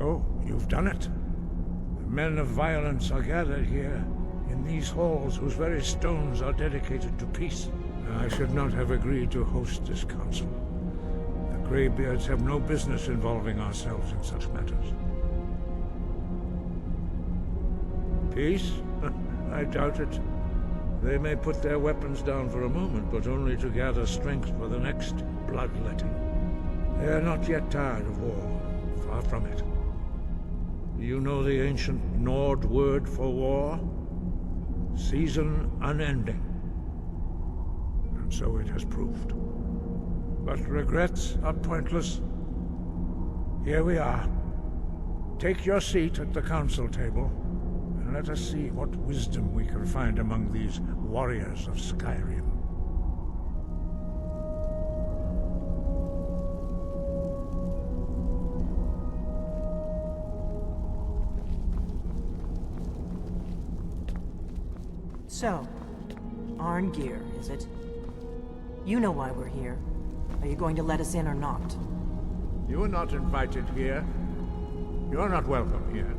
So, you've done it. The men of violence are gathered here, in these halls whose very stones are dedicated to peace. I should not have agreed to host this council. The Greybeards have no business involving ourselves in such matters. Peace? I doubt it. They may put their weapons down for a moment, but only to gather strength for the next bloodletting. They are not yet tired of war. Far from it. Do you know the ancient Nord word for war? Season unending. And so it has proved. But regrets are pointless. Here we are. Take your seat at the council table, and let us see what wisdom we can find among these warriors of Skyrim. So, Arngeir, is it? You know why we're here. Are you going to let us in or not? You are not invited here. You're not welcome here.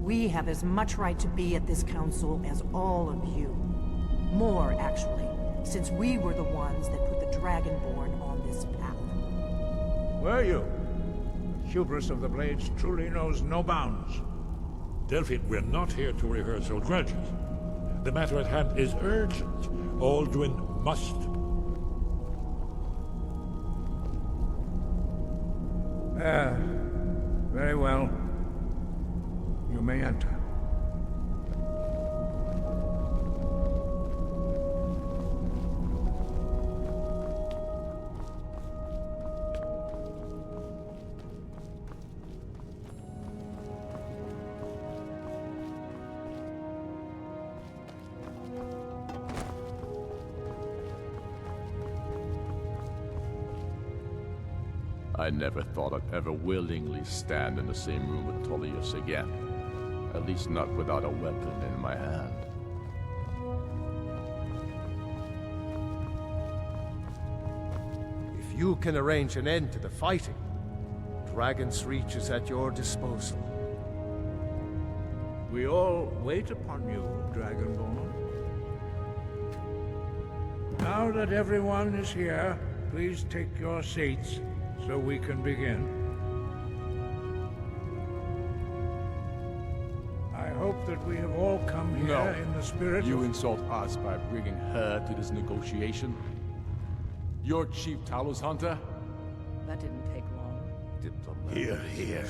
We have as much right to be at this council as all of you. More, actually, since we were the ones that put the Dragonborn on this path. Were you? The hubris of the Blades truly knows no bounds. Delphine, we're not here to rehearse old grudges. The matter at hand is urgent. Alduin must. Very well. You may enter. I never thought I'd ever willingly stand in the same room with Tullius again. At least not without a weapon in my hand. If you can arrange an end to the fighting, Dragon's Reach is at your disposal. We all wait upon you, Dragonborn. Now that everyone is here, please take your seats so we can begin. I hope that we have all come here in the spirit You of... insult us by bringing her to this negotiation? You're Chief Talos Hunter? That didn't take long. Here, here.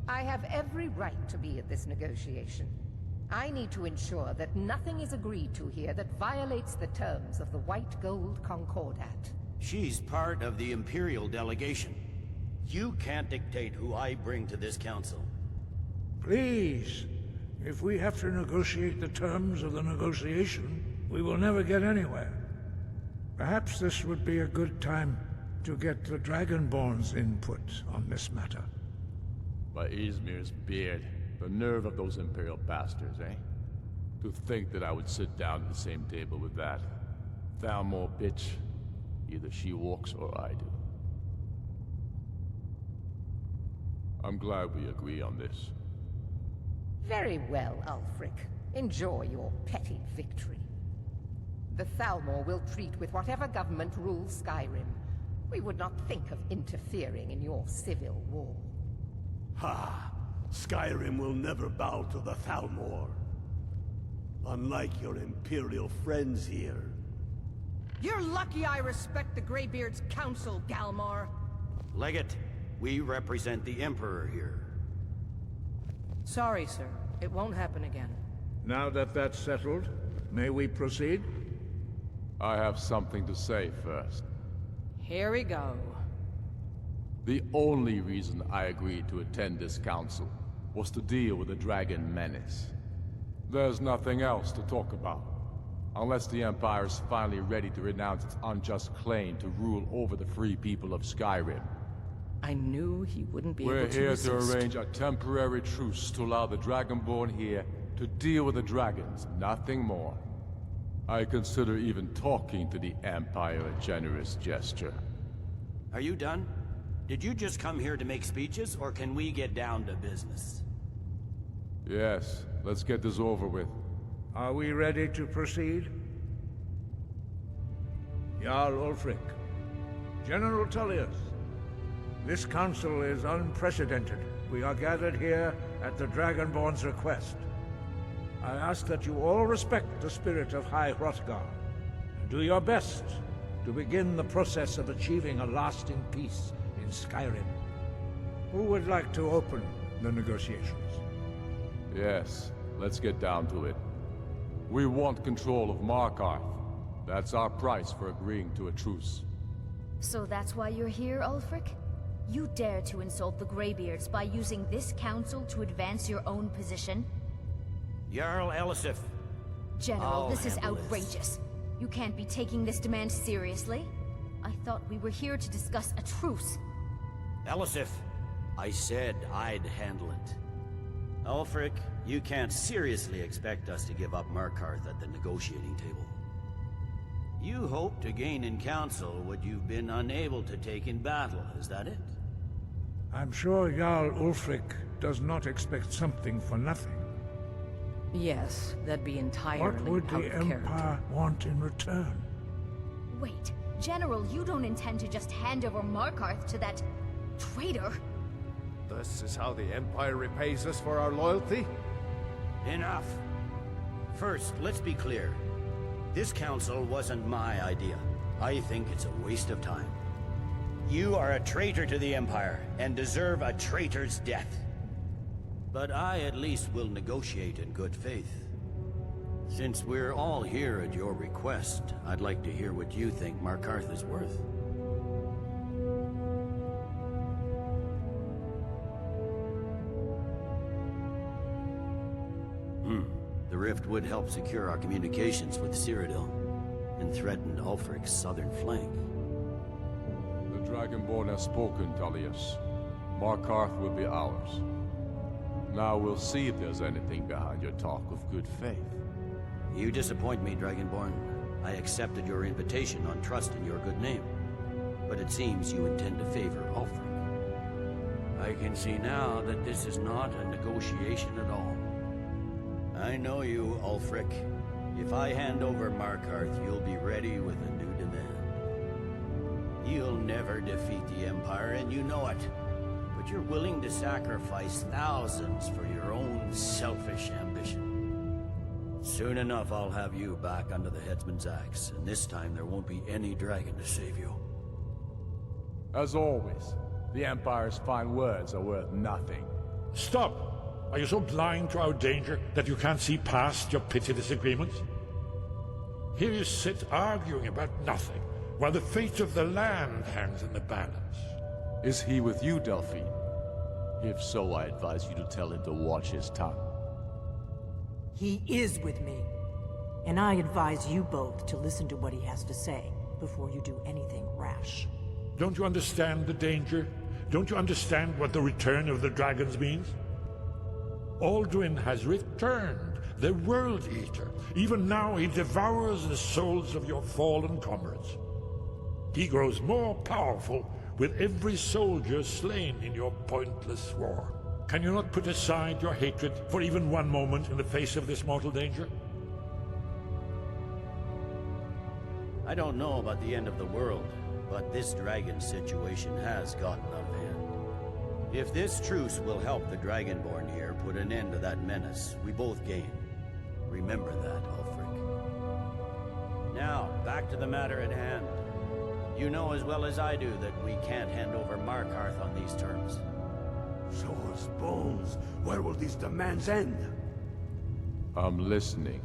I have every right to be at this negotiation. I need to ensure that nothing is agreed to here that violates the terms of the White Gold Concordat. She's part of the Imperial delegation. You can't dictate who I bring to this council. Please, if we have to negotiate the terms of the negotiation, we will never get anywhere. Perhaps this would be a good time to get the Dragonborn's input on this matter. By Izmir's beard, the nerve of those Imperial bastards, eh? To think that I would sit down at the same table with that Thalmor bitch. Either she walks or I do. I'm glad we agree on this. Very well, Ulfric. Enjoy your petty victory. The Thalmor will treat with whatever government rules Skyrim. We would not think of interfering in your civil war. Ha! Skyrim will never bow to the Thalmor. Unlike your Imperial friends here. You're lucky I respect the Greybeard's counsel, Galmar. Legate, we represent the Emperor here. Sorry, sir. It won't happen again. Now that that's settled, may we proceed? I have something to say first. Here we go. The only reason I agreed to attend this council was to deal with the Dragon Menace. There's nothing else to talk about. Unless the Empire is finally ready to renounce its unjust claim to rule over the free people of Skyrim. I knew he wouldn't be able We're to here resist. to arrange a temporary truce to allow the Dragonborn here to deal with the dragons, nothing more. I consider even talking to the Empire a generous gesture. Are you done? did you just come here to make speeches, or can we get down to business? Yes, let's get this over with. Are we ready to proceed? Jarl Ulfric, General Tullius, this council is unprecedented. We are gathered here at the Dragonborn's request. I ask that you all respect the spirit of High Hrothgar, and do your best to begin the process of achieving a lasting peace in Skyrim. Who would like to open the negotiations? Yes, let's get down to it. We want control of Markarth. That's our price for agreeing to a truce. So that's why you're here, Ulfric? You dare to insult the Greybeards by using this council to advance your own position? Jarl Elisif. General, I'll this is handle this. outrageous. You can't be taking this demand seriously. I thought we were here to discuss a truce. Elisif, I said I'd handle it. Ulfric, you can't seriously expect us to give up Markarth at the negotiating table. You hope to gain in council what you've been unable to take in battle, is that it? I'm sure Jarl Ulfric does not expect something for nothing. Yes, that'd be entirely What would out the of character. Empire want in return? Wait, General, you don't intend to just hand over Markarth to that traitor? This is how the Empire repays us for our loyalty? Enough. First, let's be clear. This council wasn't my idea. I think it's a waste of time. You are a traitor to the Empire, and deserve a traitor's death. But I at least will negotiate in good faith. Since we're all here at your request, I'd like to hear what you think Markarth is worth. The rift would help secure our communications with Cyrodiil, and threaten Ulfric's southern flank. The Dragonborn has spoken, Tullius. Markarth will be ours. Now we'll see if there's anything behind your talk of good faith. You disappoint me, Dragonborn. I accepted your invitation on trust in your good name. But it seems you intend to favor Ulfric. I can see now that this is not a negotiation at all. I know you, Ulfric. If I hand over Markarth, you'll be ready with a new demand. You'll never defeat the Empire, and you know it. But you're willing to sacrifice thousands for your own selfish ambition. Soon enough, I'll have you back under the headsman's axe, and this time there won't be any dragon to save you. As always, the Empire's fine words are worth nothing. Stop! Are you so blind to our danger that you can't see past your petty disagreements? Here you sit arguing about nothing, while the fate of the land hangs in the balance. Is he with you, Delphine? If so, I advise you to tell him to watch his tongue. He is with me. And I advise you both to listen to what he has to say before you do anything rash. Don't you understand the danger? Don't you understand what the return of the dragons means? Alduin has returned, the World Eater. Even now he devours the souls of your fallen comrades. He grows more powerful with every soldier slain in your pointless war. Can you not put aside your hatred for even one moment in the face of this mortal danger? I don't know about the end of the world, but this dragon situation has gotten out of hand. If this truce will help the Dragonborn here put an end to that menace, we both gain. Remember that, Ulfric. Now, back to the matter at hand. You know as well as I do that we can't hand over Markarth on these terms. Show us bones. Where will these demands end? I'm listening.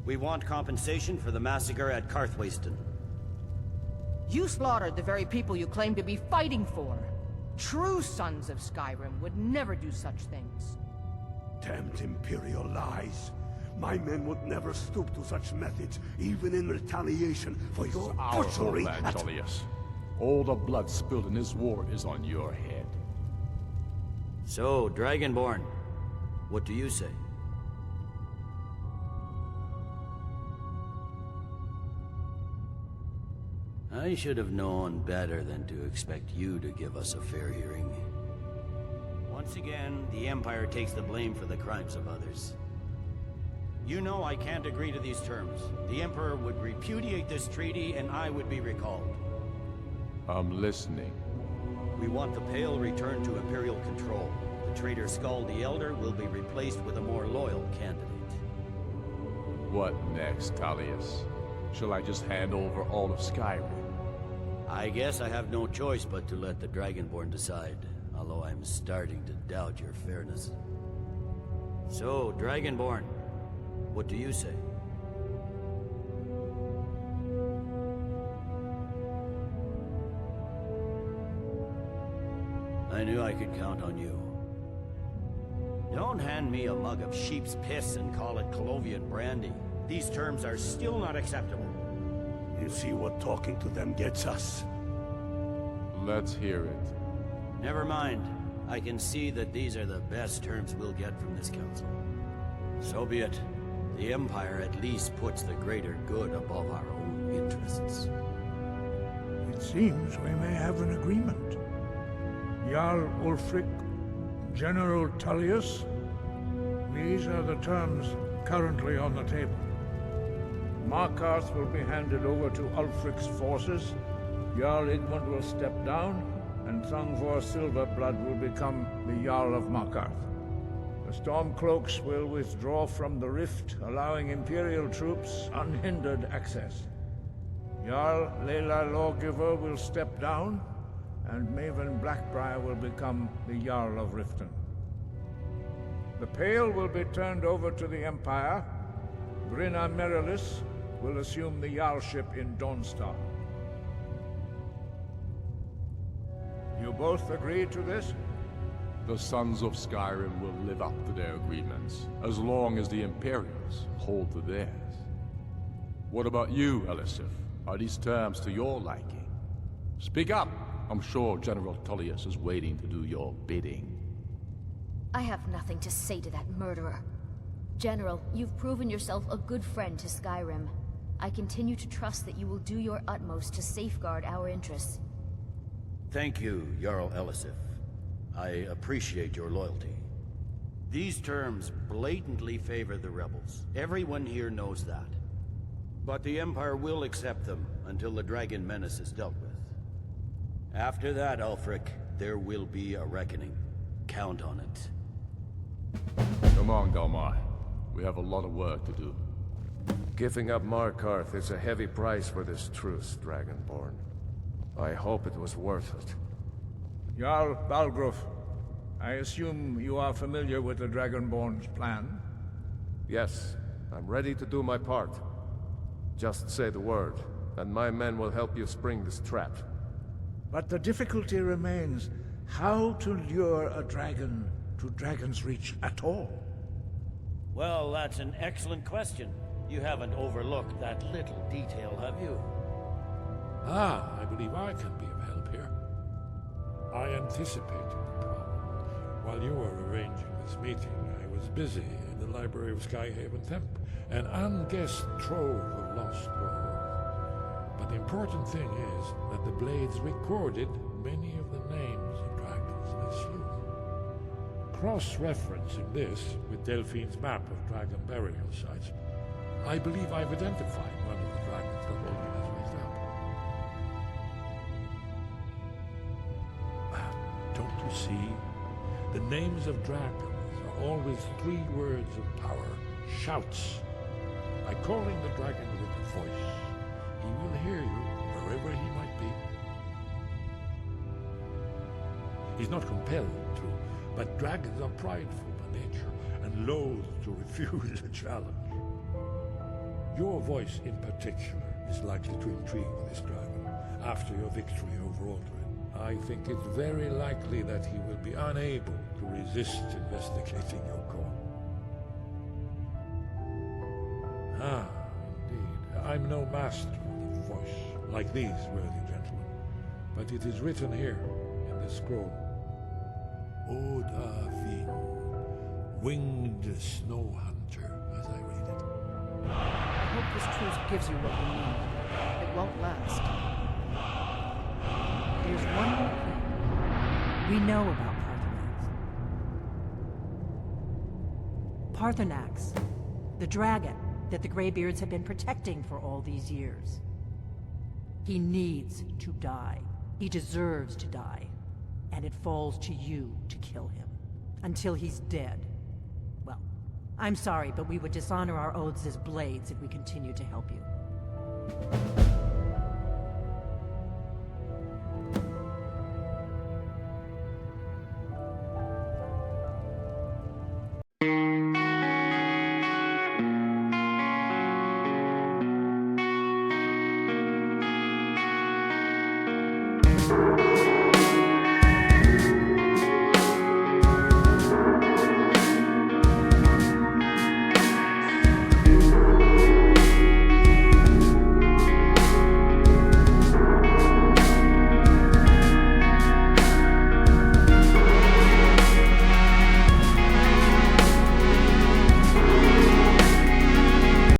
We want compensation for the massacre at Karthwasten. You slaughtered the very people you claim to be fighting for. True sons of Skyrim would never do such things. Damned Imperial lies. My men would never stoop to such methods, even in retaliation for your Our butchery homeland, at... Tullius. All the blood spilled in this war is on your head. So, Dragonborn, what do you say? I should have known better than to expect you to give us a fair hearing. Once again, the Empire takes the blame for the crimes of others. You know I can't agree to these terms. The Emperor would repudiate this treaty and I would be recalled. I'm listening. We want the Pale returned to Imperial control. The traitor Skull the Elder will be replaced with a more loyal candidate. What next, Tullius? Shall I just hand over all of Skyrim? I guess I have no choice but to let the Dragonborn decide, although I'm starting to doubt your fairness. So, Dragonborn, what do you say? I knew I could count on you. Don't hand me a mug of sheep's piss and call it Colovian brandy. These terms are still not acceptable. You see what talking to them gets us? Let's hear it. Never mind. I can see that these are the best terms we'll get from this council. So be it. The Empire at least puts the greater good above our own interests. It seems we may have an agreement. Jarl Ulfric, General Tullius, these are the terms currently on the table. Markarth will be handed over to Ulfric's forces, Jarl Igmund will step down, and Thungvor Silverblood will become the Jarl of Markarth. The Stormcloaks will withdraw from the rift, allowing Imperial troops unhindered access. Jarl Leila Lawgiver will step down, and Maven Blackbriar will become the Jarl of Riften. The Pale will be turned over to the Empire. Brinna Merilis will assume the Jarlship in Dawnstar. You both agree to this? The Sons of Skyrim will live up to their agreements, as long as the Imperials hold to theirs. What about you, Elisif? Are these terms to your liking? Speak up! I'm sure General Tullius is waiting to do your bidding. I have nothing to say to that murderer. General, you've proven yourself a good friend to Skyrim. I continue to trust that you will do your utmost to safeguard our interests. Thank you, Jarl Elisif. I appreciate your loyalty. These terms blatantly favor the rebels. Everyone here knows that. But the Empire will accept them until the Dragon Menace is dealt with. After that, Ulfric, there will be a reckoning. Count on it. Come on, Dalmar. We have a lot of work to do. Giving up Markarth is a heavy price for this truce, Dragonborn. I hope it was worth it. Jarl Balgruuf, I assume you are familiar with the Dragonborn's plan? Yes, I'm ready to do my part. Just say the word, and my men will help you spring this trap. But the difficulty remains how to lure a dragon to Dragon's Reach at all. Well, that's an excellent question. You haven't overlooked that little detail, have you? I believe I can be of help here. I anticipated the problem. While you were arranging this meeting, I was busy in the library of Skyhaven Temp, an unguessed trove of lost scrolls. But the important thing is that the blades recorded many of the names of dragons they slew. Cross-referencing this with Delphine's map of dragon burial sites, I believe I've identified one of the dragons that Odin has raised up. Don't you see? The names of dragons are always 3 words of power, shouts. By calling the dragon with a voice, he will hear you wherever he might be. He's not compelled to, but dragons are prideful by nature and loath to refuse a challenge. Your voice in particular is likely to intrigue this dragon after your victory over Aldrin. I think it's very likely that he will be unable to resist investigating your call. Indeed. I'm no master of the voice, like these worthy gentlemen, but it is written here in the scroll. Oda Vin, winged snow hunter, as I read it. I hope this truce gives you what you need. It won't last. There's one more thing. We know about Parthenax. Parthenax, the dragon that the Greybeards have been protecting for all these years. He needs to die. He deserves to die. And it falls to you to kill him. Until he's dead. Well, I'm sorry, but we would dishonor our oaths as blades if we continue to help you.